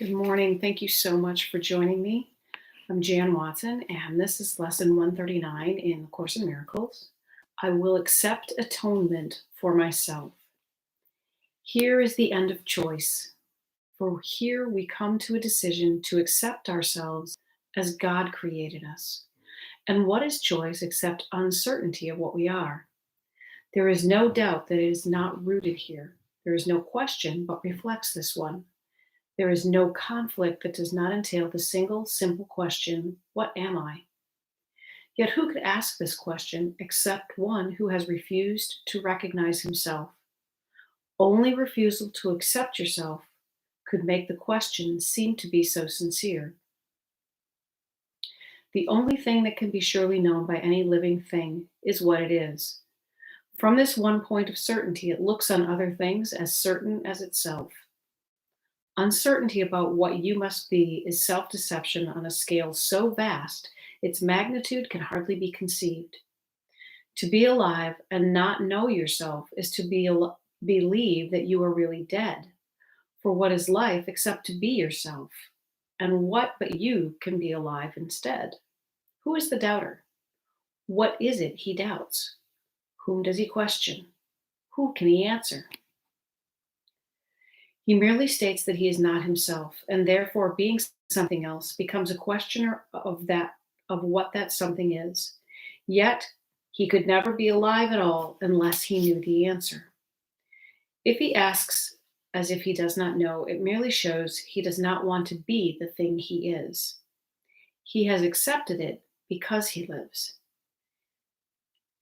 Good morning. Thank you so much for joining me. I'm Jan Watson, and this is lesson 139 in the Course in Miracles. I will accept atonement for myself. Here is the end of choice, for here we come to a decision to accept ourselves as God created us. And what is choice except uncertainty of what we are? There is no doubt that it is not rooted here. There is no question but reflects this one. There is no conflict that does not entail the single, simple question, what am I? Yet who could ask this question except one who has refused to recognize himself? Only refusal to accept yourself could make the question seem to be so sincere. The only thing that can be surely known by any living thing is what it is. From this one point of certainty, it looks on other things as certain as itself. Uncertainty about what you must be is self-deception on a scale so vast, its magnitude can hardly be conceived. To be alive and not know yourself is to believe that you are really dead. For what is life except to be yourself? And what but you can be alive instead? Who is the doubter? What is it he doubts? Whom does he question? Who can he answer? He merely states that he is not himself, and therefore being something else becomes a questioner of what that something is. Yet he could never be alive at all unless he knew the answer. If he asks as if he does not know, it merely shows he does not want to be the thing he is. He has accepted it because he lives,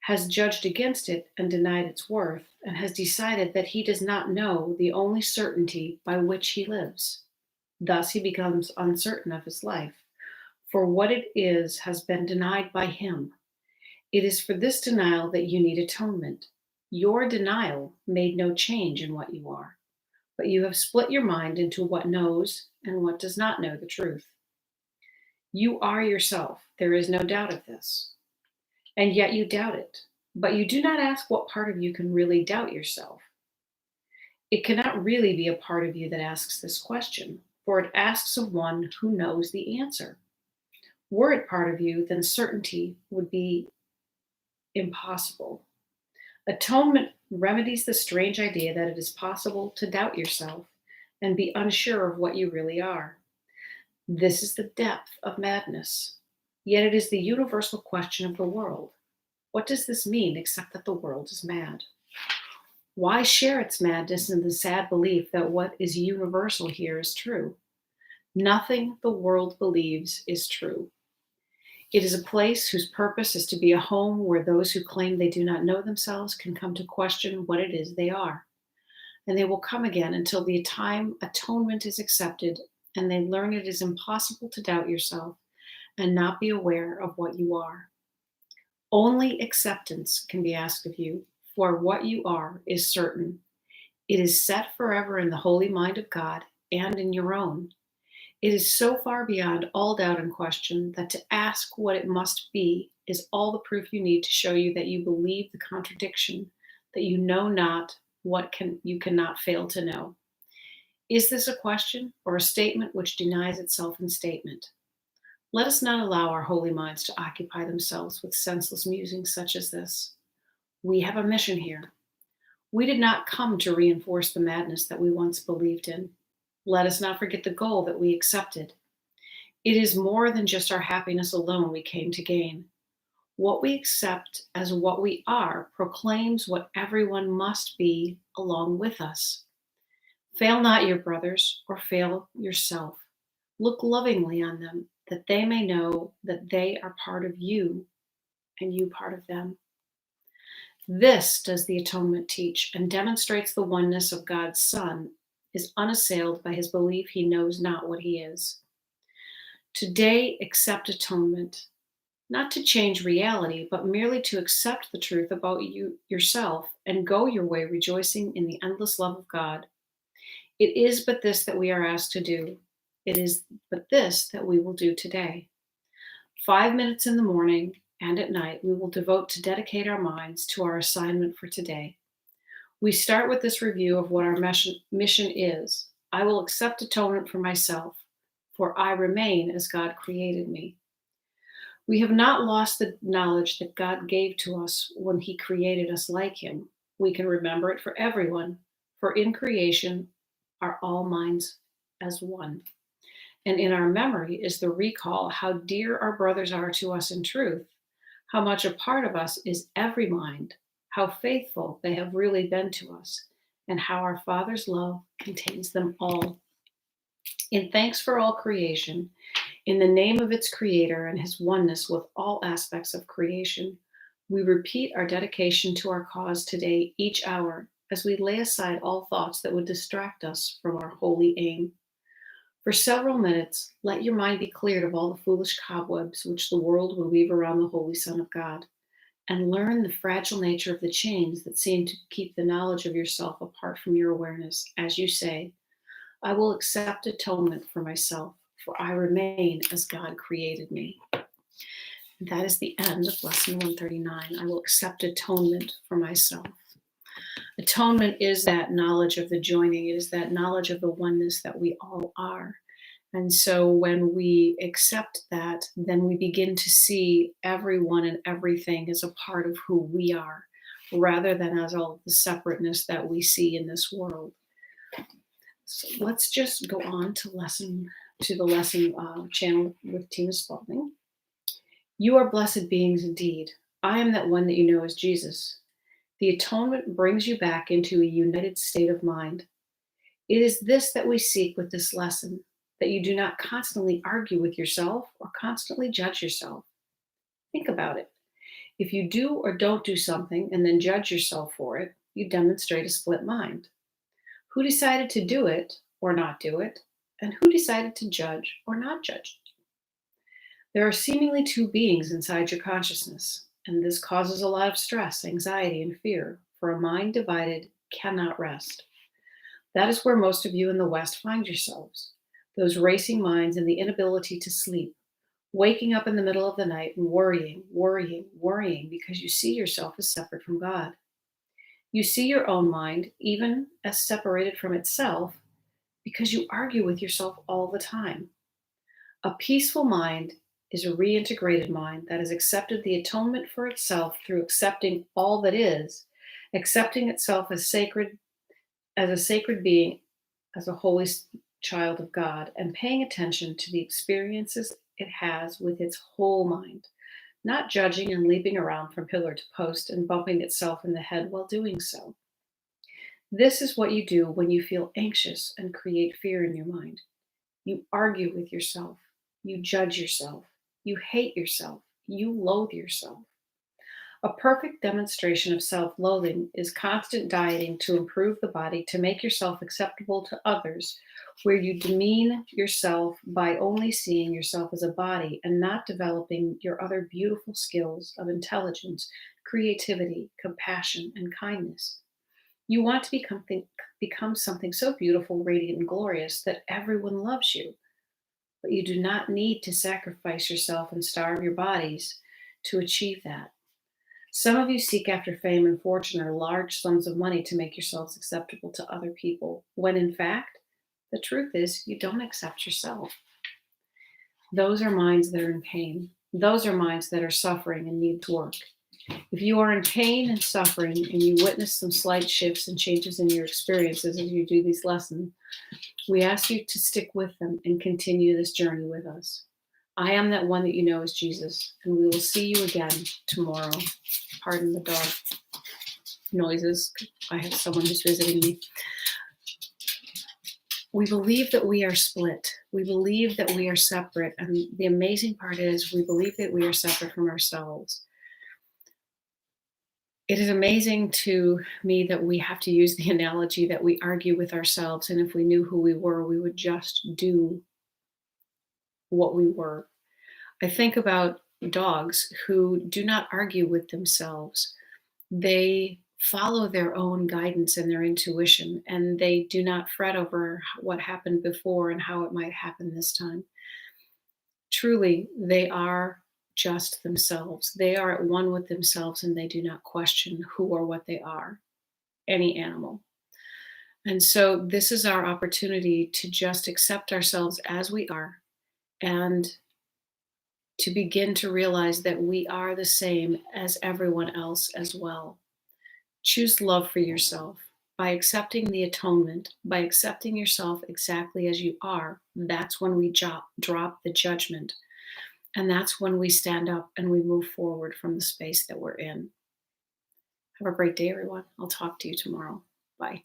has judged against it and denied its worth, and has decided that he does not know the only certainty by which he lives. Thus he becomes uncertain of his life, for what it is has been denied by him. It is for this denial that you need atonement. Your denial made no change in what you are, but you have split your mind into what knows and what does not know the truth. You are yourself. There is no doubt of this. And yet you doubt it. But you do not ask what part of you can really doubt yourself. It cannot really be a part of you that asks this question, for it asks of one who knows the answer. Were it part of you, then certainty would be impossible. Atonement remedies the strange idea that it is possible to doubt yourself and be unsure of what you really are. This is the depth of madness. Yet it is the universal question of the world. What does this mean except that the world is mad? Why share its madness in the sad belief that what is universal here is true? Nothing the world believes is true. It is a place whose purpose is to be a home where those who claim they do not know themselves can come to question what it is they are. And they will come again until the time atonement is accepted and they learn it is impossible to doubt yourself and not be aware of what you are. Only acceptance can be asked of you, for what you are is certain. It is set forever in the holy mind of God and in your own. It is so far beyond all doubt and question that to ask what it must be is all the proof you need to show you that you believe the contradiction, that you know not what you cannot fail to know. Is this a question or a statement which denies itself in statement? Let us not allow our holy minds to occupy themselves with senseless musings such as this. We have a mission here. We did not come to reinforce the madness that we once believed in. Let us not forget the goal that we accepted. It is more than just our happiness alone we came to gain. What we accept as what we are proclaims what everyone must be along with us. Fail not your brothers, or fail yourself. Look lovingly on them, that they may know that they are part of you and you part of them. This does the atonement teach and demonstrates the oneness of God's Son is unassailed by his belief he knows not what he is. Today, accept atonement, not to change reality, but merely to accept the truth about yourself and go your way rejoicing in the endless love of God. It is but this that we are asked to do. It is but this that we will do today. 5 minutes in the morning and at night, we will devote to dedicate our minds to our assignment for today. We start with this review of what our mission is. I will accept atonement for myself, for I remain as God created me. We have not lost the knowledge that God gave to us when He created us like Him. We can remember it for everyone, for in creation are all minds as one. And in our memory is the recall how dear our brothers are to us in truth, how much a part of us is every mind, how faithful they have really been to us, and how our Father's love contains them all. In thanks for all creation, in the name of its creator and his oneness with all aspects of creation, we repeat our dedication to our cause today, each hour, as we lay aside all thoughts that would distract us from our holy aim. For several minutes, let your mind be cleared of all the foolish cobwebs which the world will weave around the Holy Son of God, and learn the fragile nature of the chains that seem to keep the knowledge of yourself apart from your awareness, as you say, I will accept atonement for myself, for I remain as God created me. And that is the end of lesson 139. I will accept atonement for myself. Atonement is that knowledge of the joining. It is that knowledge of the oneness that we all are. And so when we accept that, then we begin to see everyone and everything as a part of who we are, rather than as all the separateness that we see in this world. So let's just go on to the lesson channel with Tina Spalding. You are blessed beings indeed. I am that one that you know as Jesus. The atonement brings you back into a united state of mind. It is this that we seek with this lesson, that you do not constantly argue with yourself or constantly judge yourself. Think about it. If you do or don't do something and then judge yourself for it, you demonstrate a split mind. Who decided to do it or not do it, and who decided to judge or not judge? There are seemingly two beings inside your consciousness, and this causes a lot of stress, anxiety, and fear, for a mind divided cannot rest. That is where most of you in the West find yourselves, those racing minds and the inability to sleep, waking up in the middle of the night and worrying because you see yourself as separate from God. You see your own mind even as separated from itself because you argue with yourself all the time. A peaceful mind is a reintegrated mind that has accepted the atonement for itself through accepting all that is, accepting itself as sacred, as a sacred being, as a holy child of God, and paying attention to the experiences it has with its whole mind, not judging and leaping around from pillar to post and bumping itself in the head while doing so. This is what you do when you feel anxious and create fear in your mind. You argue with yourself. You judge yourself. You hate yourself. You loathe yourself. A perfect demonstration of self-loathing is constant dieting to improve the body to make yourself acceptable to others, where you demean yourself by only seeing yourself as a body and not developing your other beautiful skills of intelligence, creativity, compassion, and kindness. You want to become something so beautiful, radiant, and glorious that everyone loves you. But you do not need to sacrifice yourself and starve your bodies to achieve that. Some of you seek after fame and fortune or large sums of money to make yourselves acceptable to other people, when in fact, the truth is you don't accept yourself. Those are minds that are in pain. Those are minds that are suffering and need work. If you are in pain and suffering and you witness some slight shifts and changes in your experiences as you do these lessons, we ask you to stick with them and continue this journey with us. I am that one that you know as Jesus, and we will see you again tomorrow. Pardon the dog noises. I have someone who's visiting me. We believe that we are split. We believe that we are separate. And the amazing part is we believe that we are separate from ourselves. It is amazing to me that we have to use the analogy that we argue with ourselves. And if we knew who we were, we would just do what we were. I think about dogs who do not argue with themselves. They follow their own guidance and their intuition, and they do not fret over what happened before and how it might happen this time. Truly, they are just themselves. They are at one with themselves, and they do not question who or what they are, any animal. And so this is our opportunity to just accept ourselves as we are and to begin to realize that we are the same as everyone else as well. Choose love for yourself by accepting the atonement, by accepting yourself exactly as you are. That's when we drop the judgment. And that's when we stand up and we move forward from the space that we're in. Have a great day, everyone. I'll talk to you tomorrow. Bye.